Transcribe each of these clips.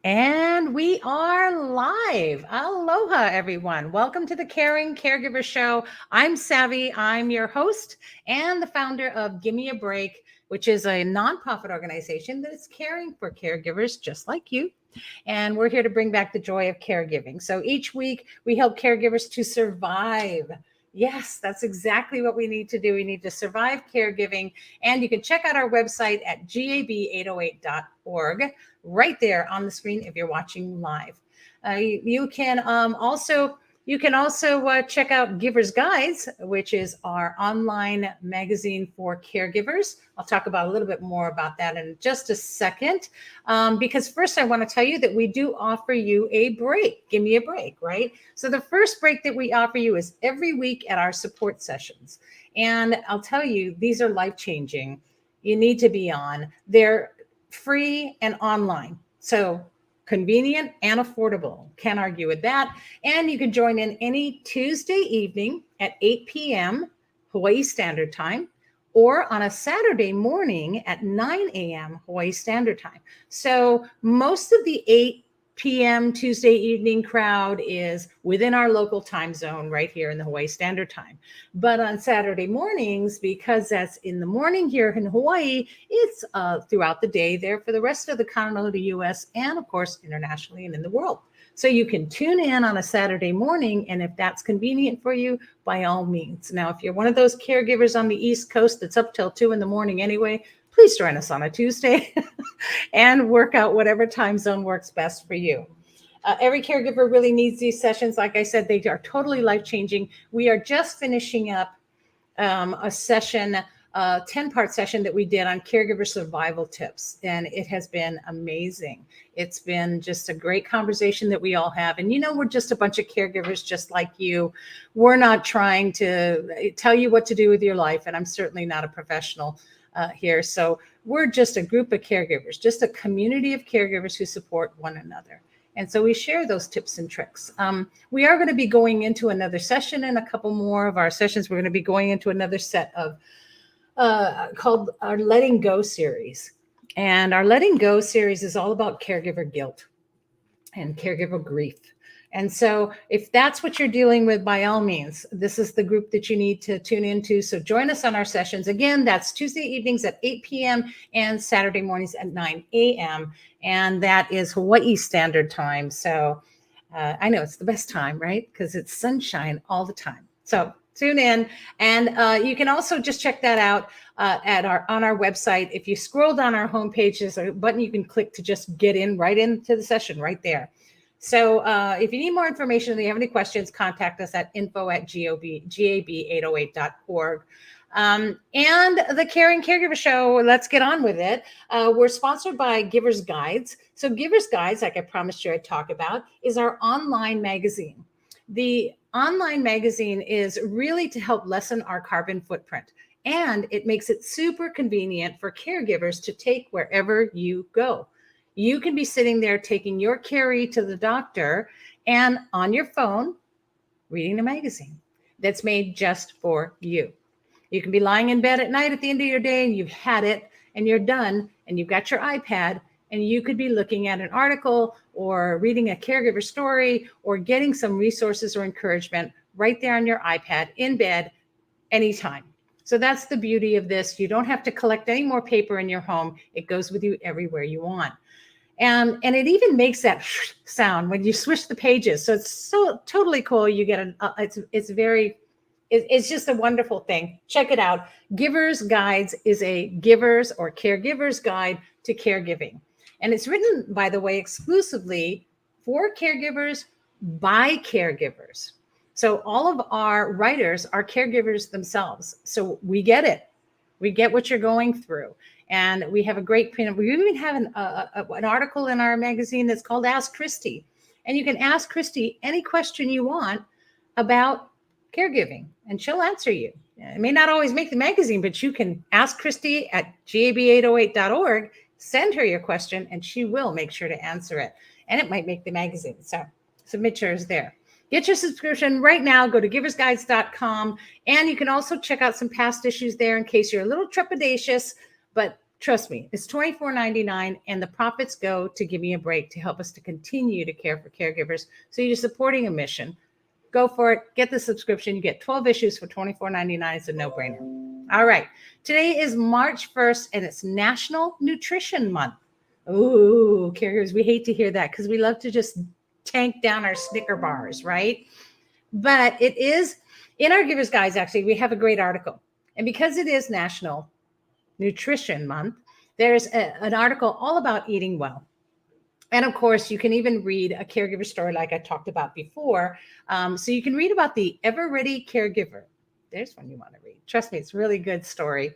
And we are live. Aloha, everyone. Welcome to the Caring Caregiver Show. I'm Savvy. I'm your host and the founder of Give Me a Break, which is a nonprofit organization that is caring for caregivers just like you. And we're here to bring back the joy of caregiving. So each week we help caregivers to survive. Yes, that's exactly what we need to do. We need to survive caregiving. And you can check out our website at gab808.org right there on the screen if you're watching live. You can also check out Giver's Guides, which is our online magazine for caregivers. I'll talk about a little bit more about that in just a second. Because first I want to tell you that we do offer you a break. Give me a break, right? So the first break that we offer you is every week at our support sessions. And I'll tell you, these are life-changing. You need to be on. They're free and online. So convenient and affordable. Can't argue with that. And you can join in any Tuesday evening at 8 p.m. Hawaii Standard Time or on a Saturday morning at 9 a.m. Hawaii Standard Time. So most of the 8 p.m. Tuesday evening crowd is within our local time zone right here in the Hawaii Standard Time. But on Saturday mornings, because that's in the morning here in Hawaii, it's throughout the day there for the rest of the continental U.S. and, of course, internationally and in the world. So you can tune in on a Saturday morning, and if that's convenient for you, by all means. Now, if you're one of those caregivers on the East Coast that's up till 2 in the morning anyway, please join us on a Tuesday and work out whatever time zone works best for you. Every caregiver really needs these sessions. Like I said, they are totally life-changing. We are just finishing up a session, a 10-part session that we did on caregiver survival tips, and it has been amazing. It's been just a great conversation that we all have. And we're just a bunch of caregivers just like you. We're not trying to tell you what to do with your life, and I'm certainly not a professional here. So we're just a group of caregivers, just a community of caregivers who support one another. And so we share those tips and tricks. We are going to be going into another session in a couple more of our sessions. We're going to be going into another set of called our Letting Go series. And our Letting Go series is all about caregiver guilt and caregiver grief. And so if that's what you're dealing with, by all means, this is the group that you need to tune into. So join us on our sessions. Again, that's Tuesday evenings at 8 p.m. and Saturday mornings at 9 a.m. And that is Hawaii Standard Time. So I know it's the best time, right? Because it's sunshine all the time. So tune in. And you can also just check that out on our website. If you scroll down our homepage, there's a button you can click to just get in right into the session right there. So if you need more information or you have any questions, contact us at info@gab808.org. And the Caring Caregiver Show, let's get on with it. We're sponsored by Giver's Guides. So Giver's Guides, like I promised you I'd talk about, is our online magazine. The online magazine is really to help lessen our carbon footprint. And it makes it super convenient for caregivers to take wherever you go. You can be sitting there taking your carry to the doctor and on your phone reading a magazine that's made just for you. You can be lying in bed at night at the end of your day and you've had it and you're done and you've got your iPad and you could be looking at an article or reading a caregiver story or getting some resources or encouragement right there on your iPad in bed anytime. So that's the beauty of this. You don't have to collect any more paper in your home. It goes with you everywhere you want. And it even makes that sound when you switch the pages. So it's so totally cool. You get it's just a wonderful thing. Check it out. Giver's Guides is a giver's or caregiver's guide to caregiving. And it's written, by the way, exclusively for caregivers by caregivers. So all of our writers are caregivers themselves. So we get it. We get what you're going through. And we have a great print. We even have an article in our magazine that's called Ask Christy. And you can ask Christy any question you want about caregiving, and she'll answer you. It may not always make the magazine, but you can ask Christy at gab808.org, send her your question, and she will make sure to answer it. And it might make the magazine. So submit yours there. Get your subscription right now. Go to giversguides.com. And you can also check out some past issues there in case you're a little trepidatious. But Trust me, it's $24.99, and the profits go to Give Me a Break to help us to continue to care for caregivers. So you're supporting a mission. Go for it. Get the subscription. You get 12 issues for $24.99. It's a no-brainer. All right. Today is March 1st, and it's National Nutrition Month. Ooh, caregivers, we hate to hear that because we love to just tank down our Snicker bars, right? But it is in our Givers Guides, actually, we have a great article. And because it is National Nutrition Month, there's an article all about eating well. And of course, you can even read a caregiver story like I talked about before. So you can read about the Ever Ready Caregiver. There's one you want to read. Trust me, it's a really good story.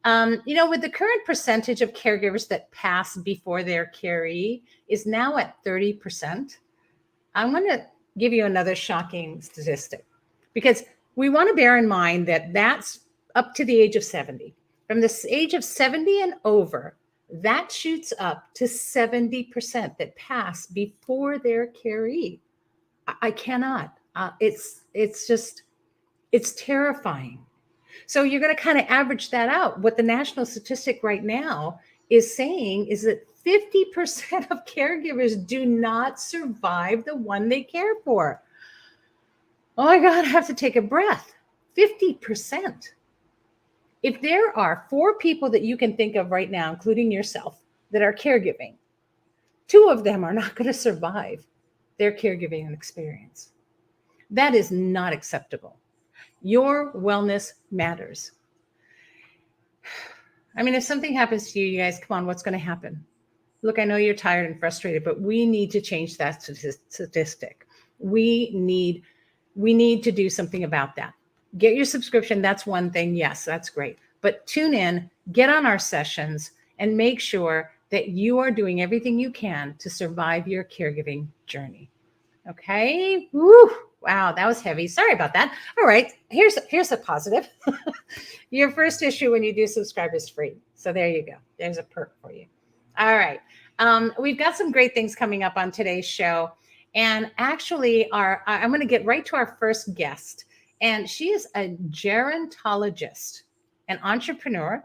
With the current percentage of caregivers that pass before their caree is now at 30%. I'm going to give you another shocking statistic because we want to bear in mind that that's up to the age of 70. From the age of 70 and over, that shoots up to 70% that pass before their caree. I cannot. It's terrifying. So you're going to kind of average that out. What the national statistic right now is saying is that 50% of caregivers do not survive the one they care for. Oh my God, I have to take a breath. 50%. If there are 4 people that you can think of right now, including yourself, that are caregiving, 2 of them are not going to survive their caregiving experience. That is not acceptable. Your wellness matters. I mean, if something happens to you, you guys, come on, what's going to happen? Look, I know you're tired and frustrated, but we need to change that statistic. We need to do something about that. Get your subscription. That's one thing. Yes, that's great. But tune in, get on our sessions, and make sure that you are doing everything you can to survive your caregiving journey. Okay? Woo! Wow, that was heavy. Sorry about that. All right, here's a positive. Your first issue when you do subscribe is free. So there you go. There's a perk for you. All right. We've got some great things coming up on today's show. And actually, I'm going to get right to our first guest. And she is a gerontologist, an entrepreneur,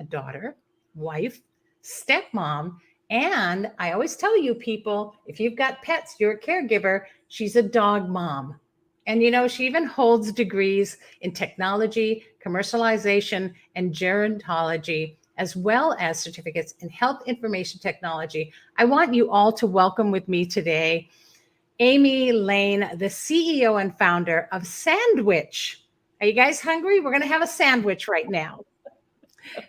a daughter, wife, stepmom, and I always tell you people, if you've got pets, you're a caregiver, she's a dog mom. And she even holds degrees in technology, commercialization, and gerontology, as well as certificates in health information technology. I want you all to welcome with me today Amy Lane, the CEO and founder of Sandwich. Are you guys hungry? We're going to have a sandwich right now.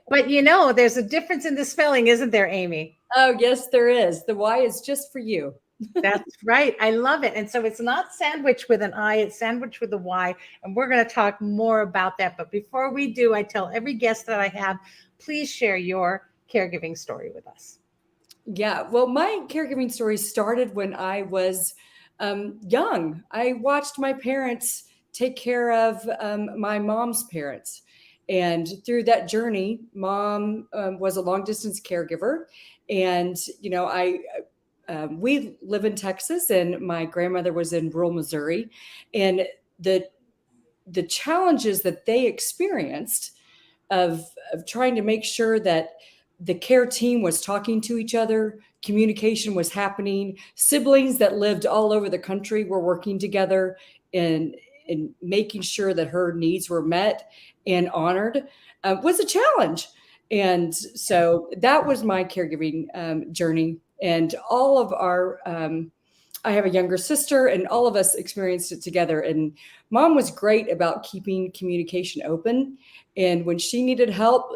But there's a difference in the spelling, isn't there, Amy? Oh, yes, there is. The Y is just for you. That's right. I love it. And so it's not sandwich with an I, it's sandwich with a Y. And we're going to talk more about that. But before we do, I tell every guest that I have, please share your caregiving story with us. Yeah, well, my caregiving story started when I was young. I watched my parents take care of my mom's parents. And through that journey, mom was a long distance caregiver. And, we live in Texas and my grandmother was in rural Missouri. And the challenges that they experienced of trying to make sure that the care team was talking to each other, communication was happening, siblings that lived all over the country were working together in making sure that her needs were met and honored was a challenge. And so that was my caregiving journey. And all of our, I have a younger sister and all of us experienced it together. And mom was great about keeping communication open. And when she needed help,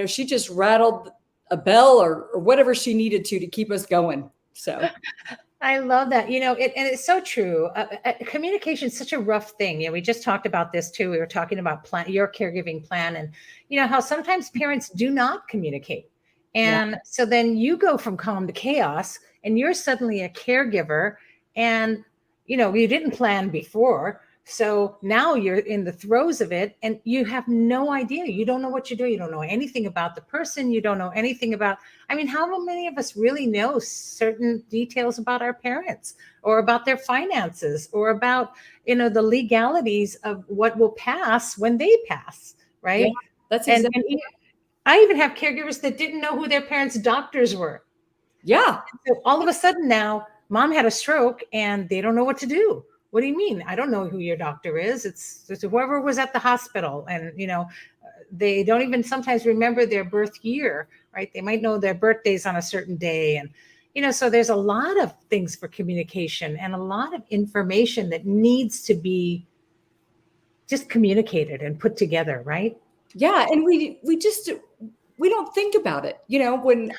she just rattled a bell or whatever she needed to keep us going. So I love that. And it's so true. Communication is such a rough thing. We just talked about this too. We were talking about your caregiving plan and, how sometimes parents do not communicate. And so then you go from calm to chaos and you're suddenly a caregiver and, you didn't plan before. So now you're in the throes of it and you have no idea. You don't know what you're doing. You don't know anything about the person. You don't know anything about, how many of us really know certain details about our parents or about their finances or about, the legalities of what will pass when they pass, right? Yeah, that's exactly. I even have caregivers that didn't know who their parents' doctors were. Yeah. So all of a sudden now, mom had a stroke and they don't know what to do. What do you mean? I don't know who your doctor is. It's whoever was at the hospital. And, they don't even sometimes remember their birth year, right? They might know their birthdays on a certain day. And, so there's a lot of things for communication and a lot of information that needs to be just communicated and put together, right? Yeah. And we don't think about it. When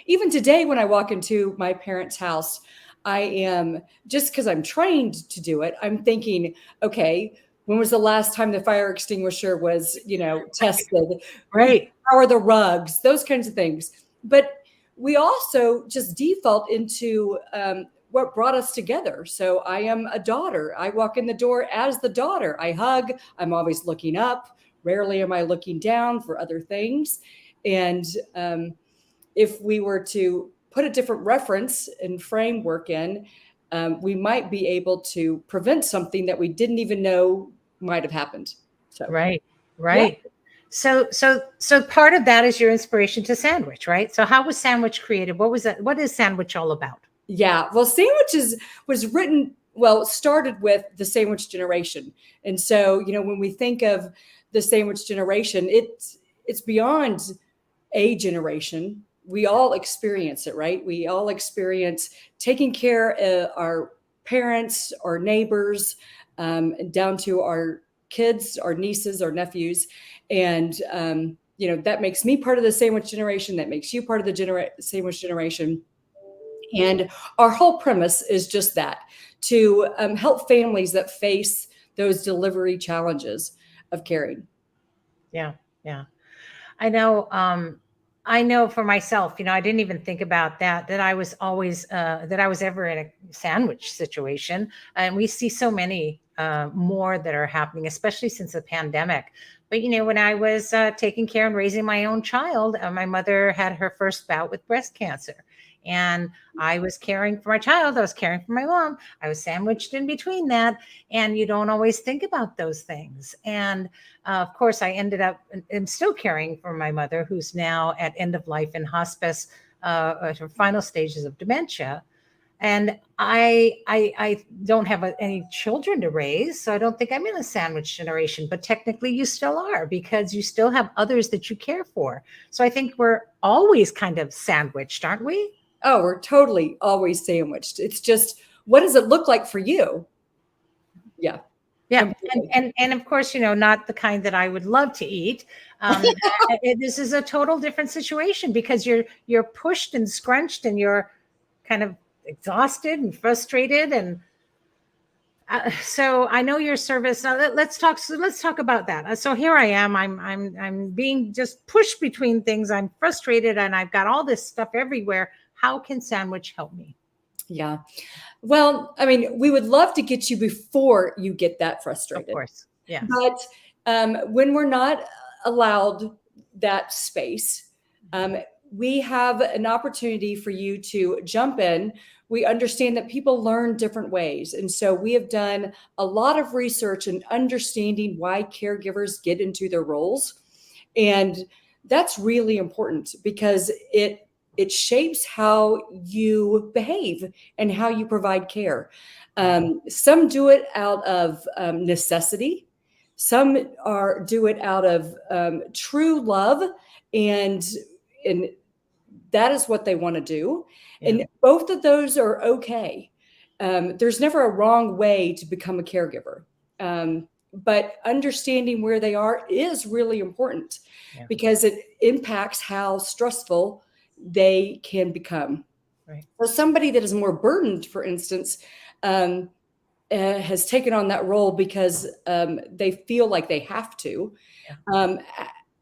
even today, when I walk into my parents' house, I am, just because I'm trained to do it, I'm thinking, okay, when was the last time the fire extinguisher was, tested? Right. How are the rugs? Those kinds of things. But we also just default into what brought us together. So I am a daughter. I walk in the door as the daughter. I hug. I'm always looking up. Rarely am I looking down for other things. And if we were to put a different reference and framework in, we might be able to prevent something that we didn't even know might have happened. So, Right. yeah. Right. So part of that is your inspiration to sandwich, right? So how was sandwich created? What was that? What is sandwich all about? Yeah. Well, sandwiches was written, started with the sandwich generation. And so, when we think of the sandwich generation, it's beyond a generation. We all experience it, right? We all experience taking care of our parents, our neighbors, down to our kids, our nieces, our nephews. And, that makes me part of the sandwich generation. That makes you part of the sandwich generation. And our whole premise is just that, to help families that face those delivery challenges of caring. Yeah. Yeah. I know. I know for myself, I didn't even think about that I was always, that I was ever in a sandwich situation. And we see so many more that are happening, especially since the pandemic. But, when I was taking care and raising my own child, my mother had her first bout with breast cancer. And I was caring for my child. I was caring for my mom. I was sandwiched in between that. And you don't always think about those things. And of course, I ended up and still caring for my mother, who's now at end of life in hospice, at her final stages of dementia. And I don't have any children to raise, so I don't think I'm in a sandwich generation. But technically, you still are, because you still have others that you care for. So I think we're always kind of sandwiched, aren't we? Oh, we're totally always sandwiched. It's just, what does it look like for you? Yeah, Yeah, and completely. and of course, not the kind that I would love to eat. This is a total different situation, because you're pushed and scrunched, and you're kind of exhausted and frustrated, and so I know your service. Let's talk. So let's talk about that. So here I am. I'm being just pushed between things. I'm frustrated, and I've got all this stuff everywhere. How can Sandwich help me? Yeah. Well, I mean, we would love to get you before you get that Of frustrated. course, yes. But when we're not allowed that space, um, we have an opportunity for you to jump in. We understand that people learn different ways. And so we have done a lot of research and understanding why caregivers get into their roles. And that's really important, because it shapes how you behave and how you provide care. Some do it out of necessity. Some do it out of true love, and and that is what they want to do. Yeah, And both of those are okay. There's never a wrong way to become a caregiver. But understanding where they are is really important, yeah, because it impacts how stressful they can become. right. For somebody that is more burdened, for instance, um, has taken on that role because they feel like they have to, Yeah, um,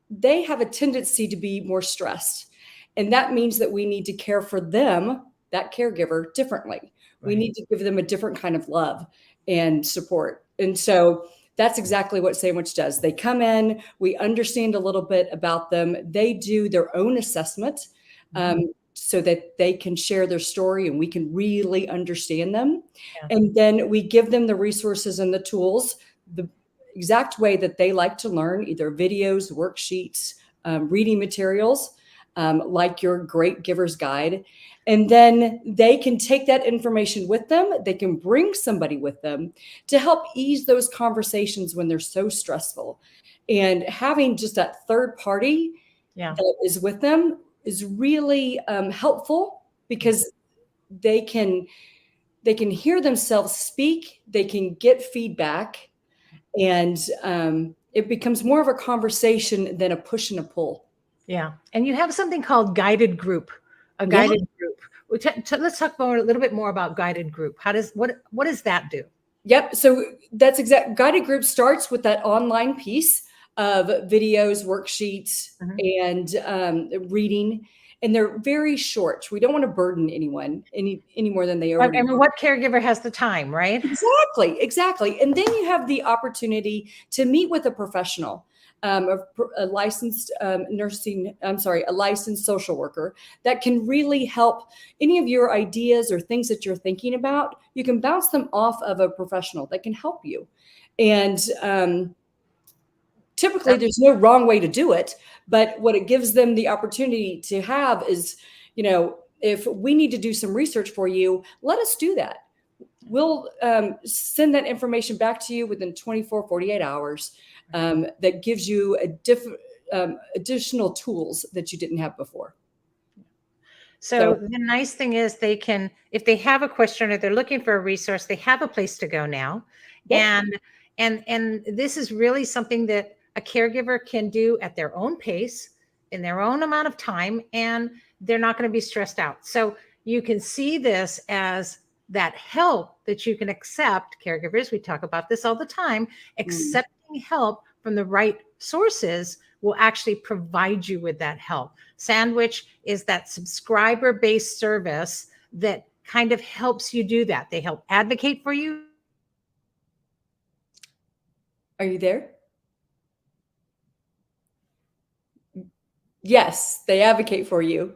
they have a tendency to be more stressed. And that means that we need to care for them, that caregiver, differently. We right. need to give them a different kind of love and support. And so that's exactly what Sandwich does. They come in, we understand a little bit about them, they do their own assessment. Mhm. So that they can share their story and we can really understand them. Yeah, And then we give them the resources and the tools, the exact way that they like to learn, either videos, worksheets, reading materials, like your Great Giver's Guide. And then they can take that information with them. They can bring somebody with them to help ease those conversations when they're so stressful. And having just that third party Yeah. that is with them is really helpful, because they can hear themselves speak, they can get feedback, and it becomes more of a conversation than a push and a pull. Yeah. And you have something called guided group, a Yeah. guided group. Let's talk more, a little bit more about guided group. What does that do? Yep. So that's exact. Guided group starts with that online piece of videos, worksheets, Mhm. and reading, and they're very short. We don't want to burden anyone any more than they I already mean, are. what caregiver has the time, right? Exactly, exactly. And then you have the opportunity to meet with a professional, a licensed a licensed social worker that can really help any of your ideas or things that you're thinking about. You can bounce them off of a professional that can help you. And typically, there's no wrong way to do it, but what it gives them the opportunity to have is, if we need to do some research for you, let us do that. We'll send that information back to you within 24, 48 hours. That gives you additional tools that you didn't have before. So So, the nice thing is they can, if they have a question or they're looking for a resource, they have a place to go now. yep. And this is really something that a caregiver can do at their own pace, in their own amount of time, and they're not going to be stressed out. So you can see this as that help that you can accept. Caregivers, we talk about this all the time, Mm. accepting help from the right sources will actually provide you with that help. Sandwich is that subscriber based service that kind of helps you do that. They help advocate for you. Are you there? Yes, they advocate for you.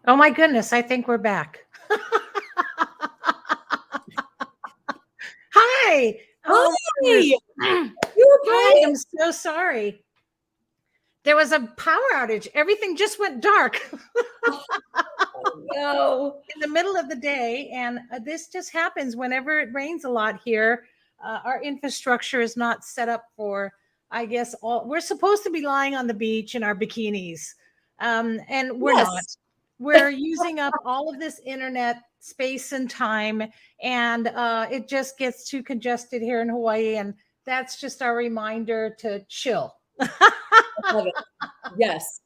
Oh my goodness, I think we're back. Hi. Oh my goodness. Hi, you I okay? am so sorry. There was a power outage. Everything just went dark No. in the middle of the day. And this just happens whenever it rains a lot here. Our infrastructure is not set up for, I guess, we're supposed to be lying on the beach in our bikinis. And we're not. Yes. We're using up all of this internet space and time, and it just gets too congested here in Hawaii. And that's just our reminder to chill. I love it. Yes.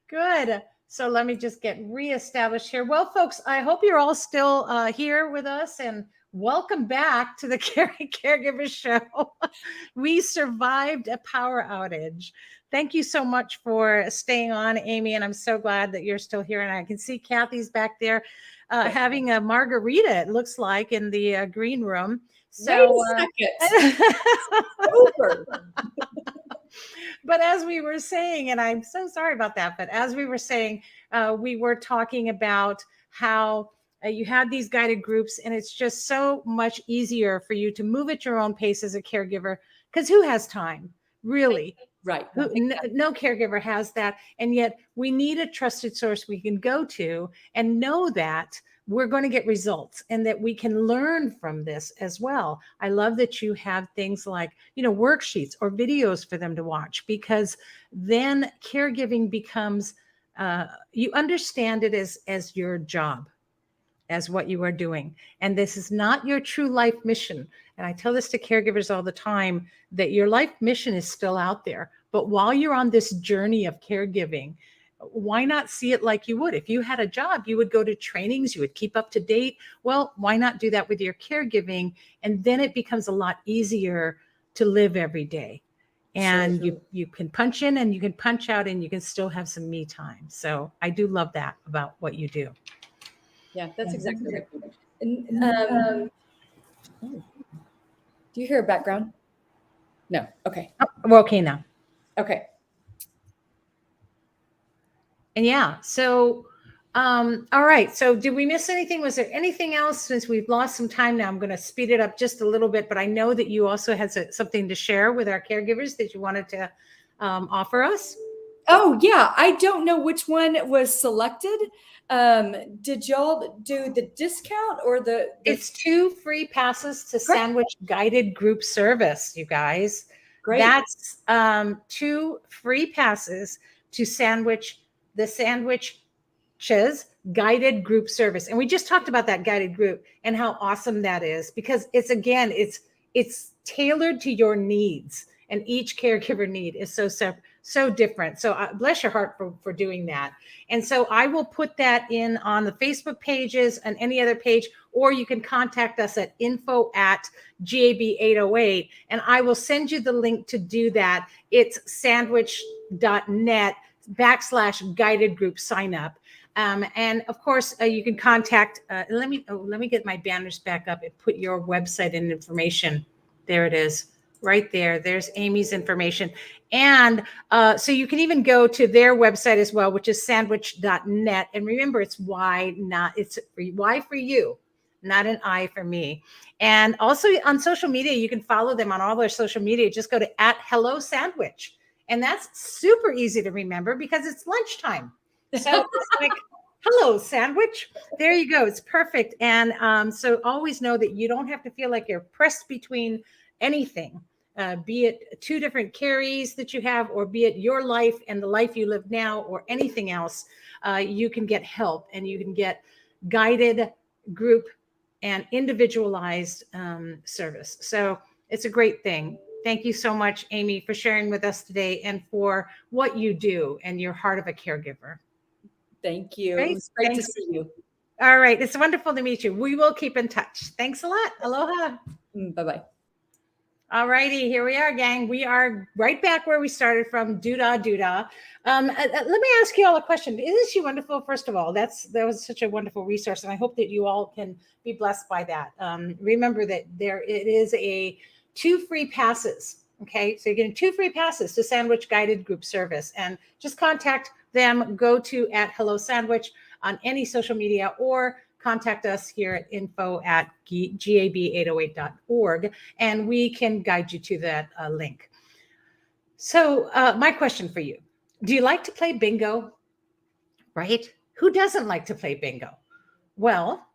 Good. So let me just get reestablished here. Well, folks, I hope you're all still here with us, and welcome back to the Caregiver Show. We survived a power outage. Thank you so much for staying on, Amy, and I'm so glad that you're still here. And I can see Kathy's back there having a margarita, it looks like, in the green room. Wait So, a second. Over. but as we were saying, and I'm so sorry about that, but as we were saying, we were talking about how you had these guided groups, and it's just so much easier for you to move at your own pace as a caregiver, because who has time, really? Right. No caregiver has that. And yet we need a trusted source we can go to and know that we're going to get results and that we can learn from this as well. I love that you have things like, worksheets or videos for them to watch, because then caregiving becomes, you understand it as your job, as what you are doing. And this is not your true life mission. And I tell this to caregivers all the time, that your life mission is still out there. But while you're on this journey of caregiving, why not see it like you would? If you had a job, you would go to trainings, you would keep up to date. Well, why not do that with your caregiving? And then it becomes a lot easier to live every day. And you can punch in and you can punch out, and you can still have some me time. So I do love that about what you do. Yeah, that's exactly right. And, do you hear a background? No. Okay. Oh, we're okay now. Okay. And yeah, so all right. So did we miss anything? Was there anything else? Since we've lost some time now, I'm going to speed it up just a little bit, but I know that you also had something to share with our caregivers that you wanted to offer us. Oh yeah, I don't know which one was selected. Did y'all do the discount or the It's 2 free passes to Great. Sandwich guided group service, you guys. Great. That's 2 free passes to the Sandwiches guided group service. And we just talked about that guided group and how awesome that is, because it's tailored to your needs, and each caregiver need is so different. So bless your heart for doing that. And so I will put that in on the Facebook pages and any other page, or you can contact us at info@GAB808, and I will send you the link to do that. It's sandwich.net/guided group sign up. And of course, you can contact, let me get my banners back up and put your website and information. There it is, right there. There's Amy's information. And so you can even go to their website as well, which is sandwich.net. And remember, it's it's Y for you, not an I for me. And also on social media, you can follow them on all their social media. Just go to @HelloSandwich. And that's super easy to remember because it's lunchtime. So it's like, hello, sandwich. There you go. It's perfect. And so always know that you don't have to feel like you're pressed between anything, be it 2 different carries that you have, or be it your life and the life you live now, or anything else. You can get help, and you can get guided group and individualized service. So it's a great thing. Thank you so much, Amy, for sharing with us today and for what you do and your heart of a caregiver. Thank you. Great. It was great Thanks. to see you. All right. It's wonderful to meet you. We will keep in touch. Thanks a lot. Aloha. Bye-bye. All righty. Here we are, gang. We are right back where we started from. Doodah, doodah. Let me ask you all a question. Isn't she wonderful? First of all, that was such a wonderful resource, and I hope that you all can be blessed by that. Remember that it is 2 free passes. Okay, so you're getting 2 free passes to Sandwich Guided Group Service, and just contact them. Go to @HelloSandwich. on any social media or contact us here at info@gab808.org, and we can guide you to that link. So, my question for you, do you like to play bingo? Right? Who doesn't like to play bingo? Well,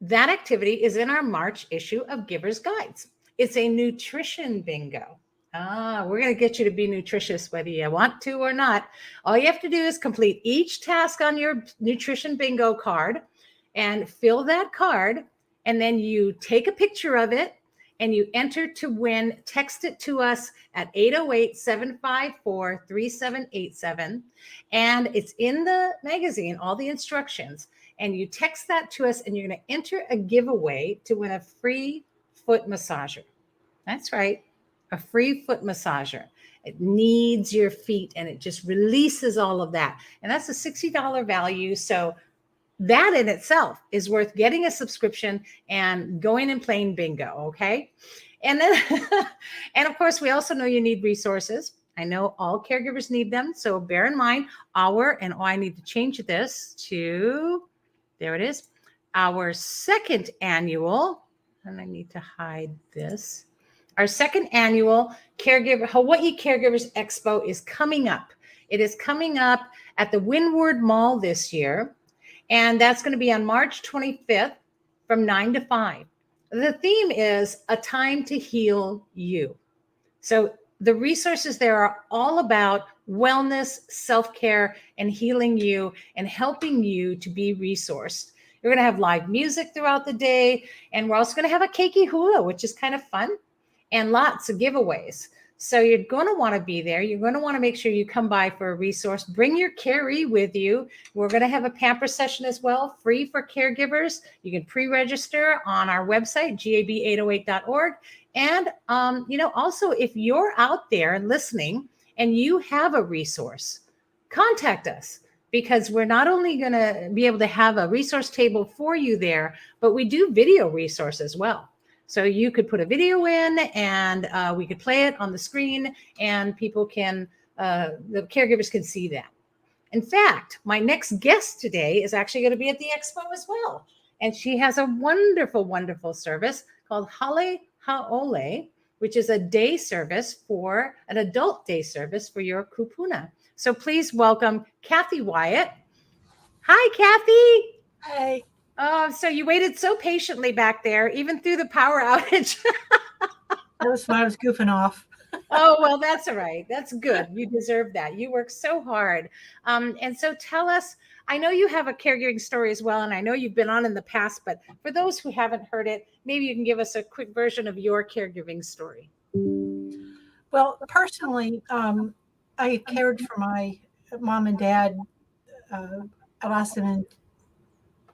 that activity is in our March issue of Giver's Guides. It's a nutrition bingo. We're going to get you to be nutritious whether you want to or not. All you have to do is complete each task on your nutrition bingo card and fill that card. And then you take a picture of it and you enter to win. Text it to us at 808-754-3787. And it's in the magazine, all the instructions. And you text that to us and you're going to enter a giveaway to win a free foot massager. That's right, a free foot massager. It kneads your feet and it just releases all of that. And that's a $60 value. So that in itself is worth getting a subscription and going and playing bingo. Okay. And then, and of course, we also know you need resources. I know all caregivers need them. So bear in mind I need to change this to, there it is, our second annual, and I need to hide this. Our second annual Hawaii Caregivers Expo is coming up. It is coming up at the Windward Mall this year. And that's going to be on March 25th from 9 to 5. The theme is a time to heal you. So the resources there are all about wellness, self-care, and healing you and helping you to be resourced. You're going to have live music throughout the day. And we're also going to have a keiki hula, which is kind of fun, and lots of giveaways. So you're going to want to be there. You're going to want to make sure you come by for a resource. Bring your caree with you. We're going to have a pamper session as well, free for caregivers. You can pre-register on our website, gab808.org. And, also if you're out there and listening and you have a resource, contact us, because we're not only going to be able to have a resource table for you there, but we do video resource as well. So you could put a video in and we could play it on the screen and people can, the caregivers can see that. In fact, my next guest today is actually going to be at the expo as well. And she has a wonderful, wonderful service called Hale Haole, which is a day service for an adult day service for your kupuna. So please welcome Kathy Wyatt. Hi, Kathy. Hi. Oh, so you waited so patiently back there, even through the power outage. That was when I was goofing off. Oh, well, that's all right. That's good. You deserve that. You work so hard. And so tell us, I know you have a caregiving story as well, and I know you've been on in the past, but for those who haven't heard it, maybe you can give us a quick version of your caregiving story. Well, personally, I cared for my mom and dad. I lost them in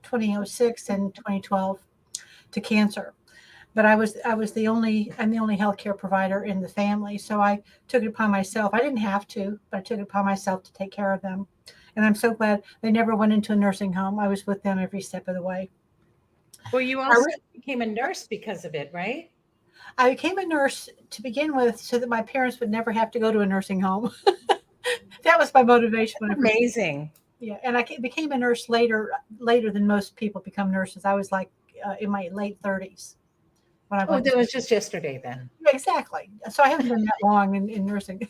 2006 and 2012 to cancer. But I'm the only healthcare provider in the family. So I took it upon myself. I didn't have to, but I took it upon myself to take care of them. And I'm so glad they never went into a nursing home. I was with them every step of the way. Well, you also became a nurse because of it, right? I became a nurse to begin with so that my parents would never have to go to a nursing home. That was my motivation. Amazing. Yeah, and I became a nurse later than most people become nurses. I was like in my late 30s when I went. That was just yesterday then. Exactly. So I haven't been that long in nursing.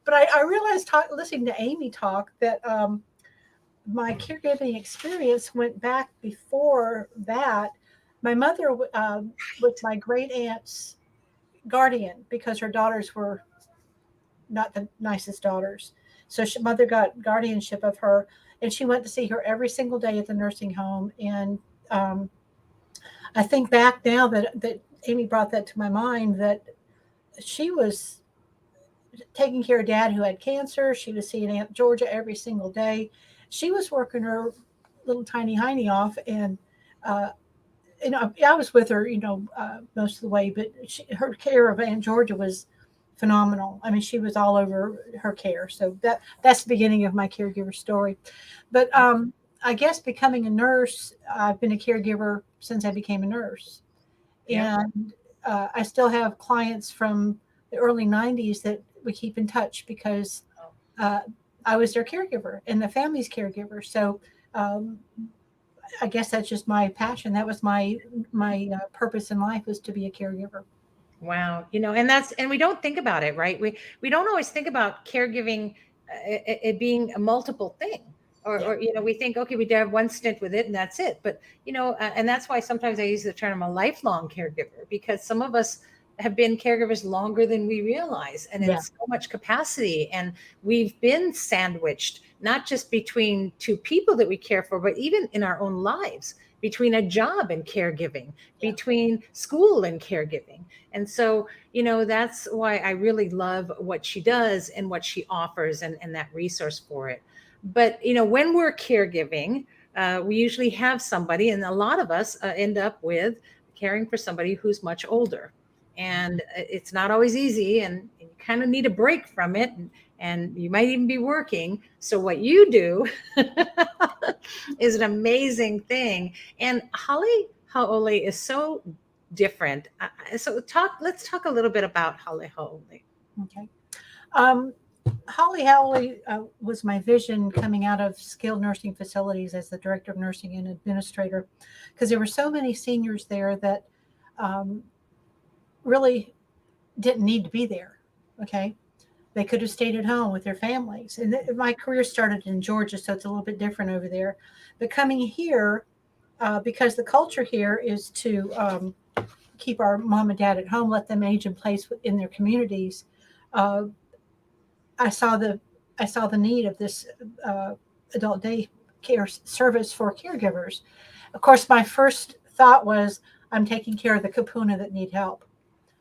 But I realized listening to Amy talk that my caregiving experience went back before that. My mother was my great aunt's guardian because her daughters were not the nicest daughters. So mother got guardianship of her, and she went to see her every single day at the nursing home. And I think back now that Amy brought that to my mind, that she was taking care of Dad who had cancer. She was seeing Aunt Georgia every single day. She was working her little tiny hiney off, and I was with her, most of the way. But her care of Aunt Georgia was phenomenal. I mean, she was all over her care. So that's the beginning of my caregiver story. But I guess becoming a nurse, I've been a caregiver since I became a nurse. Yeah. And I still have clients from the early 90s that we keep in touch because I was their caregiver and the family's caregiver. So um, I guess that's just my passion. That was my purpose in life, was to be a caregiver. Wow. And we don't think about it, right? We don't always think about caregiving, it being a multiple thing. Yeah. Or we think, okay, we have one stint with it and that's it. But, and that's why sometimes I use the term a lifelong caregiver, because some of us have been caregivers longer than we realize and in Yeah. so much capacity. And we've been sandwiched, not just between two people that we care for, but even in our own lives, between a job and caregiving, Yeah. between school and caregiving. And so, that's why I really love what she does and what she offers, and that resource for it. But, when we're caregiving, we usually have somebody, and a lot of us end up with caring for somebody who's much older. And it's not always easy, and you kind of need a break from it. And you might even be working. So, what you do is an amazing thing. And Holly Haole is so different. Let's talk a little bit about Holly Haole. Okay. Um, Holly Howley was my vision coming out of skilled nursing facilities as the director of nursing and administrator, because there were so many seniors there that um, really didn't need to be there. Okay. They could have stayed at home with their families. And my career started in Georgia, so it's a little bit different over there. But coming here, because the culture here is to keep our mom and dad at home, let them age in place in their communities. Uh, I saw the need of this adult day care service for caregivers. Of course, my first thought was, I'm taking care of the kapuna that need help.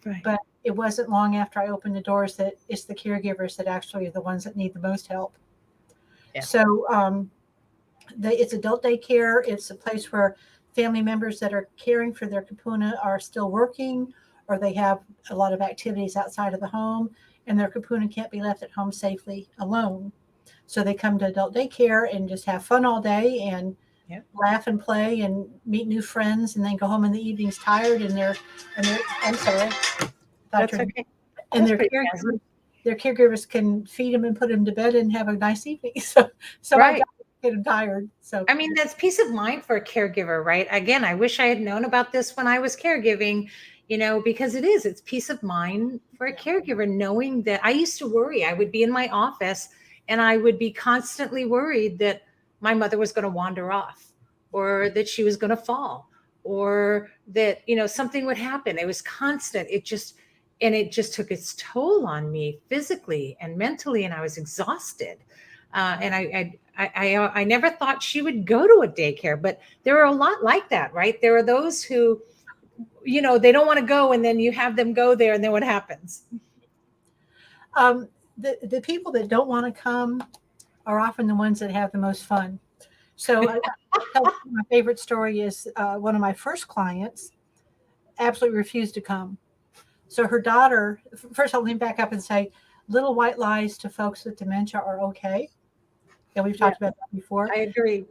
Right. But it wasn't long after I opened the doors that it's the caregivers that actually are the ones that need the most help. Yeah. So it's adult daycare. It's a place where family members that are caring for their kapuna are still working, or they have a lot of activities outside of the home, and their kapuna can't be left at home safely alone. So they come to adult daycare and just have fun all day and laugh and play and meet new friends, and then go home in the evenings tired, and they're I'm sorry. That's okay. And That's their caregivers can feed them and put them to bed and have a nice evening. So right. I get them tired. So I mean, that's peace of mind for a caregiver, right? Again, I wish I had known about this when I was caregiving, because it's peace of mind for a caregiver, knowing that I used to worry. I would be in my office and I would be constantly worried that my mother was going to wander off, or that she was going to fall, or that, something would happen. It was constant. It just took its toll on me physically and mentally, and I was exhausted. And I never thought she would go to a daycare, but there are a lot like that, right? There are those who, they don't want to go, and then you have them go there, and then what happens? The people that don't want to come are often the ones that have the most fun. So my favorite story is one of my first clients absolutely refused to come. So her daughter, first I'll lean back up and say, little white lies to folks with dementia are okay. And we've talked about that before. I agree.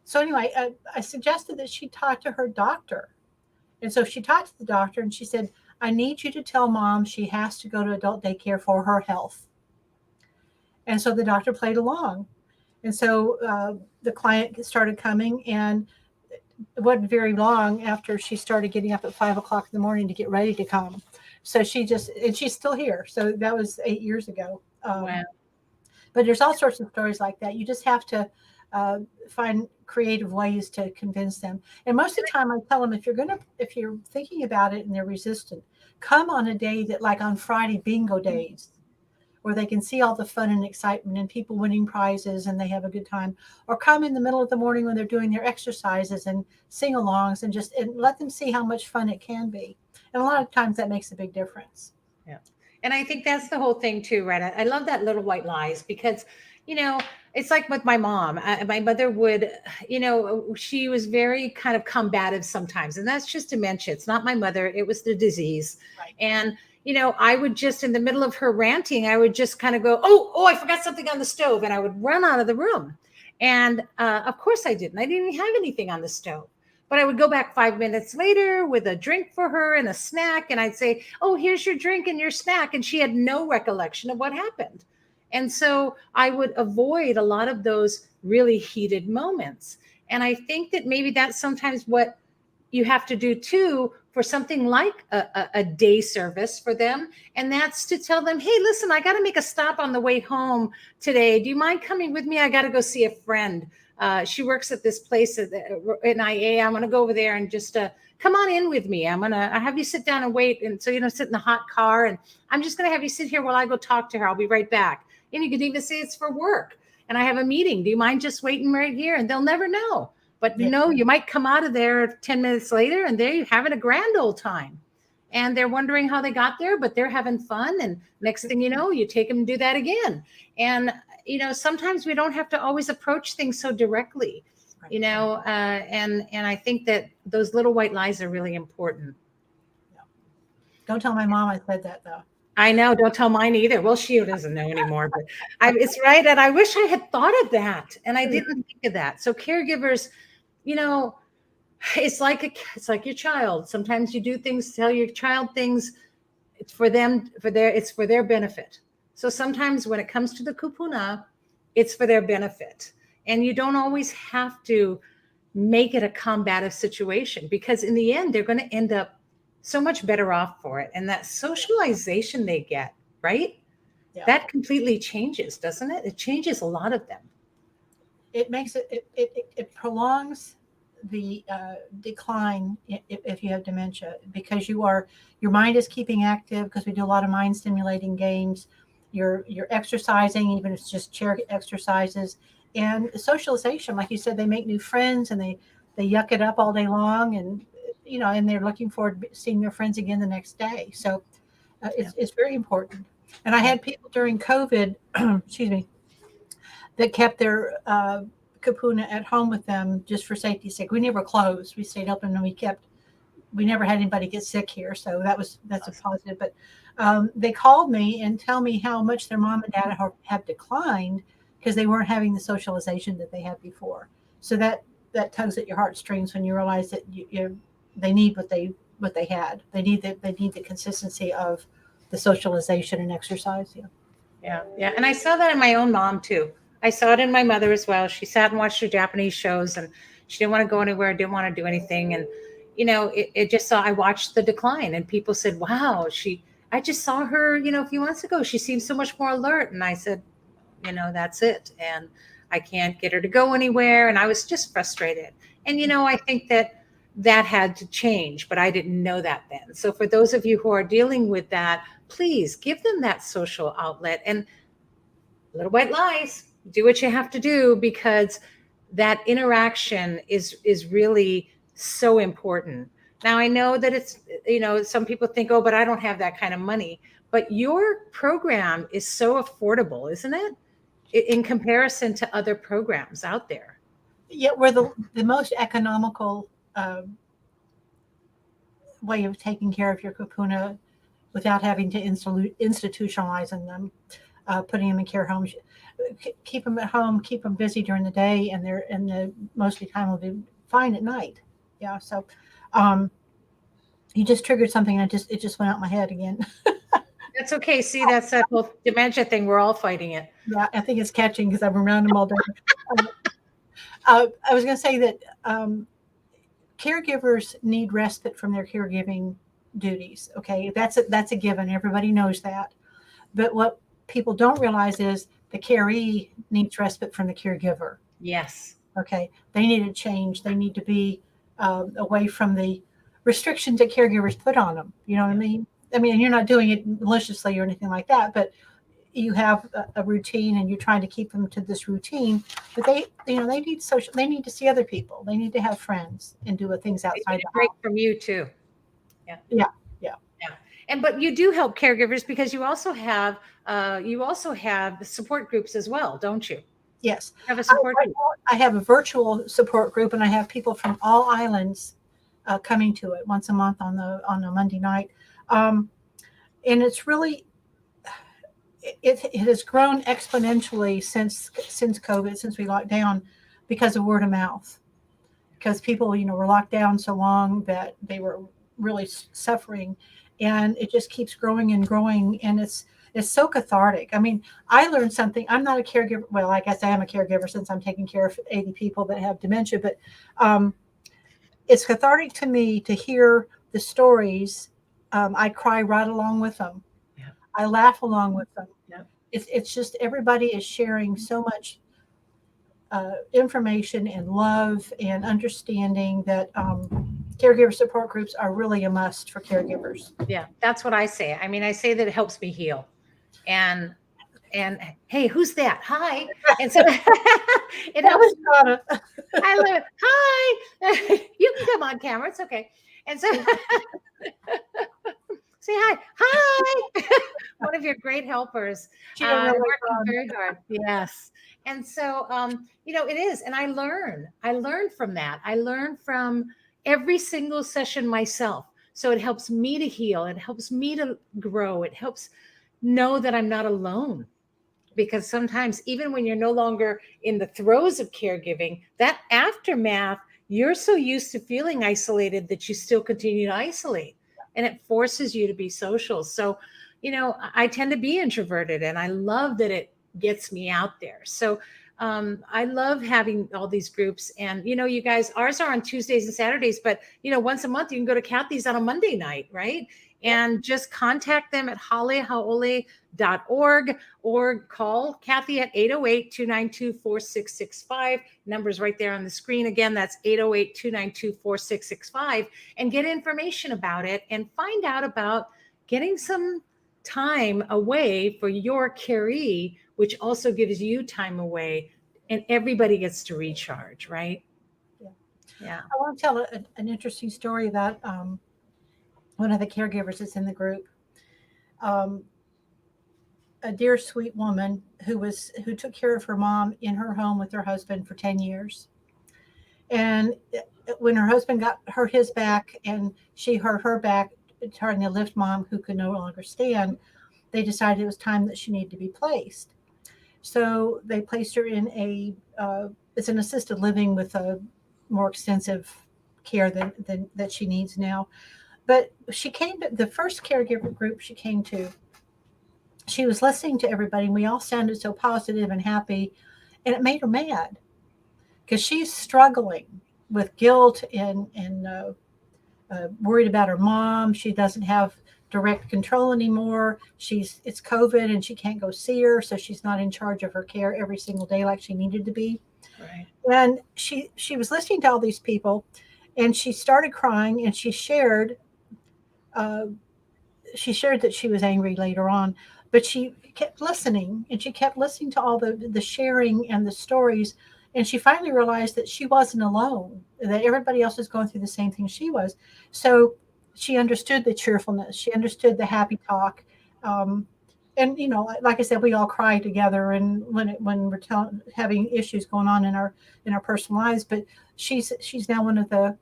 So anyway, I suggested that she talk to her doctor. And so she talked to the doctor and she said, I need you to tell mom she has to go to adult daycare for her health. And so the doctor played along. And so the client started coming, and it wasn't very long after she started getting up at 5:00 in the morning to get ready to come. So and she's still here. So that was 8 years ago. Wow. But there's all sorts of stories like that. You just have to find creative ways to convince them. And most of the time, I tell them, if you're thinking about it and they're resistant, come on a day that, like on Friday, bingo days, where they can see all the fun and excitement and people winning prizes and they have a good time. Or come in the middle of the morning when they're doing their exercises and sing-alongs, and let them see how much fun it can be. And a lot of times that makes a big difference. Yeah. And I think that's the whole thing too, right? I love that little white lies, because, it's like with my mom. My mother would, she was very kind of combative sometimes, and that's just dementia. It's not my mother. It was the disease. Right. And, I would just, in the middle of her ranting, I would just kind of go, oh, I forgot something on the stove. And I would run out of the room. And of course I didn't. I didn't even have anything on the stove. But I would go back 5 minutes later with a drink for her and a snack. And I'd say, oh, here's your drink and your snack. And she had no recollection of what happened. And so I would avoid a lot of those really heated moments. And I think that maybe that's sometimes what you have to do too for something like a day service for them. And that's to tell them, hey, listen, I got to make a stop on the way home today. Do you mind coming with me? I got to go see a friend. She works at this place in IA. I'm going to go over there and just come on in with me. I have you sit down and wait. And so, sit in the hot car. And I'm just going to have you sit here while I go talk to her. I'll be right back. And you could even say it's for work. And I have a meeting. Do you mind just waiting right here? And they'll never know. But you might come out of there 10 minutes later and they're having a grand old time. And they're wondering how they got there, but they're having fun. And next thing you know, you take them and do that again. And, sometimes we don't have to always approach things so directly, and I think that those little white lies are really important. Don't tell my mom I said that, though. I know. Don't tell mine either. Well, she doesn't know anymore, but it's right. And I wish I had thought of that. And I didn't think of that. So caregivers, it's like your child. Sometimes you do things, tell your child things. It's for them, it's for their benefit. So sometimes when it comes to the kupuna, it's for their benefit. And you don't always have to make it a combative situation, because in the end, they're going to end up so much better off for it. And that socialization they get, right? Yeah. That completely changes, doesn't it? It changes a lot of them. It makes it prolongs the decline if you have dementia, because your mind is keeping active, because we do a lot of mind stimulating games. You're exercising, even if it's just chair exercises, and socialization. Like you said, they make new friends and they yuck it up all day long, and and they're looking forward to seeing their friends again the next day. So it's very important. And I had people during COVID, excuse me, that kept their kupuna at home with them just for safety's sake. We never closed. We stayed open, and we never had anybody get sick here. So that's a positive. But they called me and tell me how much their mom and dad have declined because they weren't having the socialization that they had before. So that tugs at your heartstrings when you realize that they need what they had. They need the consistency of the socialization and exercise. Yeah. And I saw that in my own mom too. I saw it in my mother as well. She sat and watched her Japanese shows, and she didn't want to go anywhere, didn't want to do anything. And, I watched the decline, and people said, wow, I just saw her, a few months ago. She seems so much more alert. And I said, that's it. And I can't get her to go anywhere. And I was just frustrated. And, I think that had to change, but I didn't know that then. So for those of you who are dealing with that, please give them that social outlet. And little white lies, do what you have to do, because that interaction is really so important. Now, I know that it's, some people think, oh, but I don't have that kind of money. But your program is so affordable, isn't it? In comparison to other programs out there. Yeah, we're the most economical way of taking care of your kupuna without having to institutionalizing them, putting them in care homes. Keep them at home, keep them busy during the day, and the most of the time will be fine at night. Yeah. So you just triggered something, and it just went out my head again. That's okay. See, that's that whole dementia thing. We're all fighting it. Yeah, I think it's catching because I've been around them all day. I was going to say that caregivers need respite from their caregiving duties. Okay, that's a given. Everybody knows that. But what people don't realize is the caree needs respite from the caregiver. Yes. Okay, they need a change. They need to be away from the restrictions that caregivers put on them. You know what I mean? And you're not doing it maliciously or anything like that, but you have a routine and you're trying to keep them to this routine. But they need social. They need to see other people. They need to have friends and do things outside the break house. From you too. Yeah. But you do help caregivers because you also have the support groups as well, don't you? Yes. You have a support group. I have a virtual support group, and I have people from all islands coming to it once a month on a Monday night. And it's really, it has grown exponentially since COVID, since we locked down, because of word of mouth. Because people, were locked down so long that they were really suffering, and it just keeps growing and growing. And It's so cathartic. I mean, I learned something. I'm not a caregiver. Well, I guess I am a caregiver since I'm taking care of 80 people that have dementia, but um, it's cathartic to me to hear the stories. I cry right along with them. Yeah. I laugh along with them. Yeah. It's just everybody is sharing so much information and love and understanding that caregiver support groups are really a must for caregivers. Yeah, that's what I say. I mean, I say that it helps me heal. And hey, who's that? Hi. And so it That helps. was Donna. I live. Hi. You can come on camera. It's okay. And so say hi. Hi. One of your great helpers. She didn't realize Working very hard. Yes. And so it is. And I learn from that. I learn from every single session myself. So it helps me to heal. It helps me to grow. It helps know that I'm not alone. Because sometimes, even when you're no longer in the throes of caregiving, that aftermath, you're so used to feeling isolated that you still continue to isolate, and it forces you to be social. So, I tend to be introverted, and I love that it gets me out there. So, I love having all these groups. And, you guys, ours are on Tuesdays and Saturdays, but, once a month you can go to Kathy's on a Monday night, right? And just contact them at hollyhaole.org or call Kathy at 808-292-4665. Numbers right there on the screen. Again, that's 808-292-4665, and get information about it and find out about getting some time away for your caree, which also gives you time away, and everybody gets to recharge, right? Yeah. Yeah. I want to tell an interesting story about one of the caregivers that's in the group. A dear sweet woman who took care of her mom in her home with her husband for 10 years. And when her husband got hurt his back and she hurt her back trying to lift mom who could no longer stand, they decided it was time that she needed to be placed. So they placed her in it's an assisted living with a more extensive care than that she needs now. But she came to the first caregiver group she came to. She was listening to everybody, and we all sounded so positive and happy, and it made her mad because she's struggling with guilt and worried about her mom. She doesn't have direct control anymore. It's COVID and she can't go see her, so she's not in charge of her care every single day like she needed to be. Right. And she was listening to all these people, and she started crying, and she shared that she was angry later on, but she kept listening, and she kept listening to all the sharing and the stories. And she finally realized that she wasn't alone, that everybody else was going through the same thing she was. So she understood the cheerfulness. She understood the happy talk. And, like I said, we all cry together and when we're having issues going on in our personal lives. But she's now one of the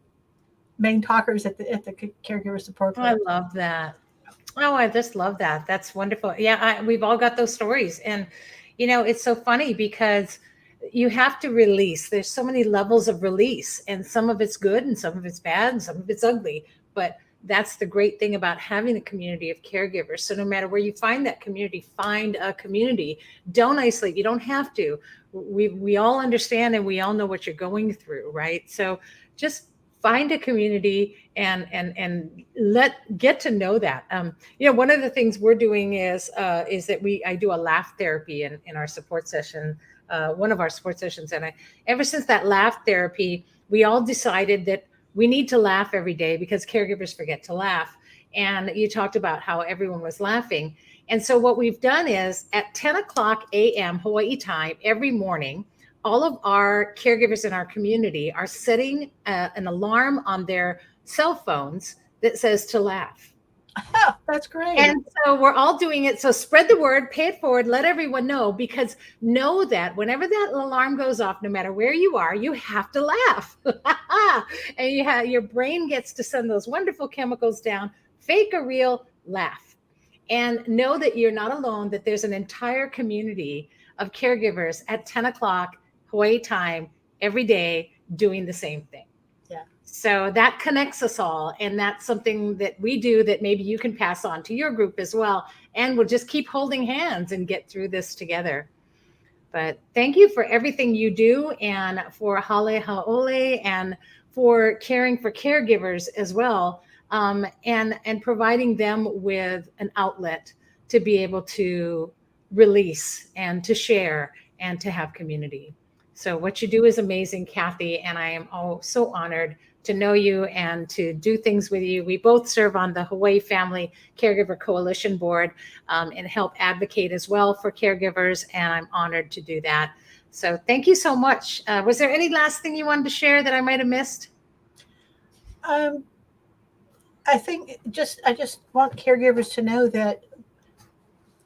main talkers at the caregiver support group. I love that. Oh, I just love that. That's wonderful. Yeah, we've all got those stories. And, it's so funny because you have to release. There's so many levels of release, and some of it's good and some of it's bad and some of it's ugly. But that's the great thing about having a community of caregivers. So no matter where you find that community, find a community. Don't isolate. You don't have to. We all understand and we all know what you're going through, right? So just find a community and get to know that. One of the things we're doing is that I do a laugh therapy in our support session, one of our support sessions. And ever since that laugh therapy, we all decided that we need to laugh every day because caregivers forget to laugh. And you talked about how everyone was laughing. And so what we've done is at 10 o'clock a.m. Hawaii time every morning, all of our caregivers in our community are setting an alarm on their cell phones that says to laugh. Oh, that's great. And so we're all doing it. So spread the word, pay it forward, let everyone know, because know that whenever that alarm goes off, no matter where you are, you have to laugh. And your brain gets to send those wonderful chemicals down, fake or real, laugh. And know that you're not alone, that there's an entire community of caregivers at 10 o'clock Hawaii time every day doing the same thing. Yeah. So that connects us all. And that's something that we do that maybe you can pass on to your group as well. And we'll just keep holding hands and get through this together. But thank you for everything you do, and for Hale Haole, and for caring for caregivers as well, and providing them with an outlet to be able to release and to share and to have community. So what you do is amazing, Kathy, and I am so honored to know you and to do things with you. We both serve on the Hawaii Family Caregiver Coalition Board, and help advocate as well for caregivers, and I'm honored to do that. So thank you so much. Was there any last thing you wanted to share that I might have missed? I think I just want caregivers to know that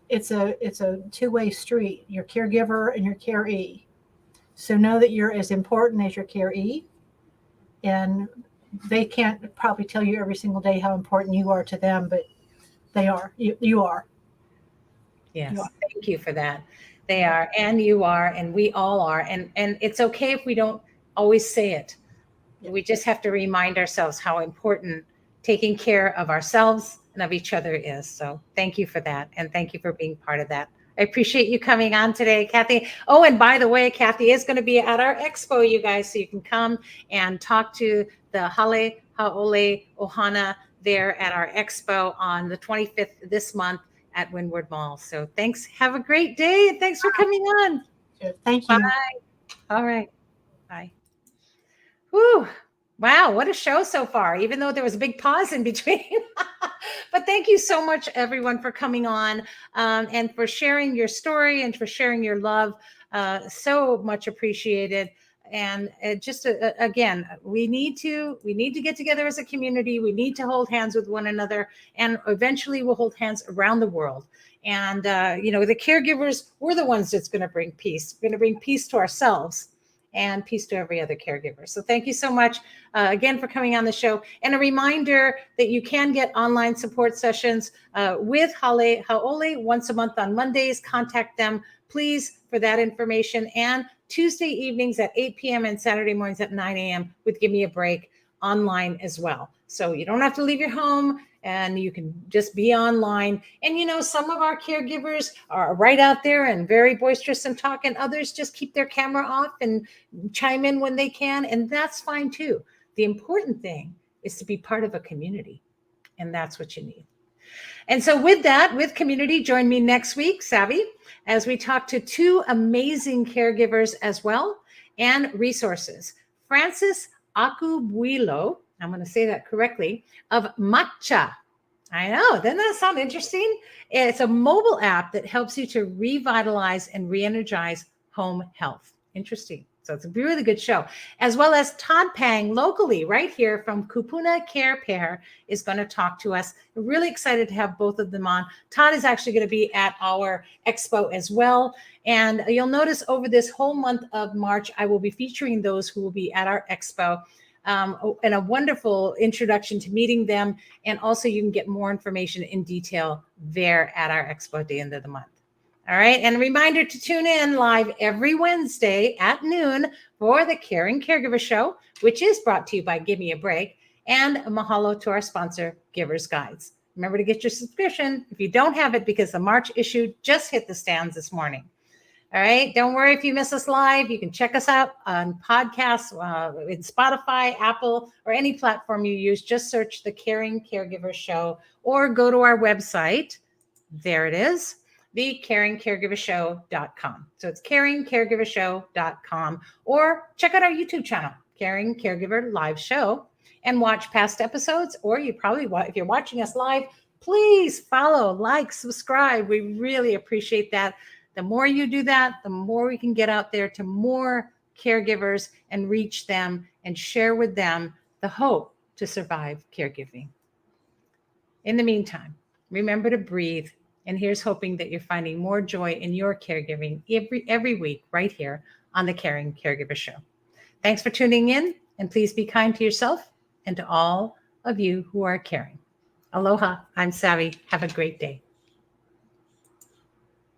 it's a two-way street. Your caregiver and your caree. So know that you're as important as your caree, and they can't probably tell you every single day how important you are to them, but they are. You are. Yes, thank you for that. They are, and you are, and we all are. And it's okay if we don't always say it. We just have to remind ourselves how important taking care of ourselves and of each other is. So thank you for that. And thank you for being part of that. I appreciate you coming on today, Kathy. Oh, and by the way, Kathy is going to be at our expo, you guys, so you can come and talk to the Hale Haole Ohana there at our expo on the 25th this month at Windward Mall. So thanks. Have a great day. And thanks for coming on. Thank you. Bye. All right. Bye. Whew. Wow, what a show so far, even though there was a big pause in between. But thank you so much, everyone, for coming on, and for sharing your story and for sharing your love. So much appreciated. And just again, we need to get together as a community. We need to hold hands with one another, and eventually we'll hold hands around the world. And the caregivers, we're the ones that's going to bring peace. We're going to bring peace to ourselves and peace to every other caregiver. So thank you so much again for coming on the show. And a reminder that you can get online support sessions with Hale Haole once a month on Mondays. Contact them, please, for that information. And Tuesday evenings at 8 p.m. and Saturday mornings at 9 a.m. with Give Me a Break online as well. So you don't have to leave your home, and you can just be online. And some of our caregivers are right out there and very boisterous and talk, and others just keep their camera off and chime in when they can, and that's fine too. The important thing is to be part of a community, and that's what you need. And so with that, with community, join me next week, Savvy, as we talk to two amazing caregivers as well, and resources. Francis Akubuilo, I'm going to say that correctly, of Matcha. I know, doesn't that sound interesting? It's a mobile app that helps you to revitalize and re-energize home health. Interesting. So it's a really good show. As well as Todd Pang, locally, right here from Kupuna Care Pair, is going to talk to us. We're really excited to have both of them on. Todd is actually going to be at our expo as well. And you'll notice over this whole month of March, I will be featuring those who will be at our expo. And a wonderful introduction to meeting them. And also you can get more information in detail there at our expo at the end of the month. All right. And a reminder to tune in live every Wednesday at noon for the Caring Caregiver Show, which is brought to you by Give Me a Break. And a mahalo to our sponsor, Giver's Guides. Remember to get your subscription if you don't have it, because the March issue just hit the stands this morning. All right. Don't worry if you miss us live. You can check us out on podcasts in Spotify, Apple, or any platform you use. Just search the Caring Caregiver Show or go to our website. There it is, thecaringcaregivershow.com. So it's caringcaregivershow.com, or check out our YouTube channel, Caring Caregiver Live Show, and watch past episodes. Or you probably, if you're watching us live, please follow, like, subscribe. We really appreciate that. The more you do that, the more we can get out there to more caregivers and reach them and share with them the hope to survive caregiving. In the meantime, remember to breathe. And here's hoping that you're finding more joy in your caregiving every week right here on the Caring Caregiver Show. Thanks for tuning in, and please be kind to yourself and to all of you who are caring. Aloha, I'm Savvy. Have a great day.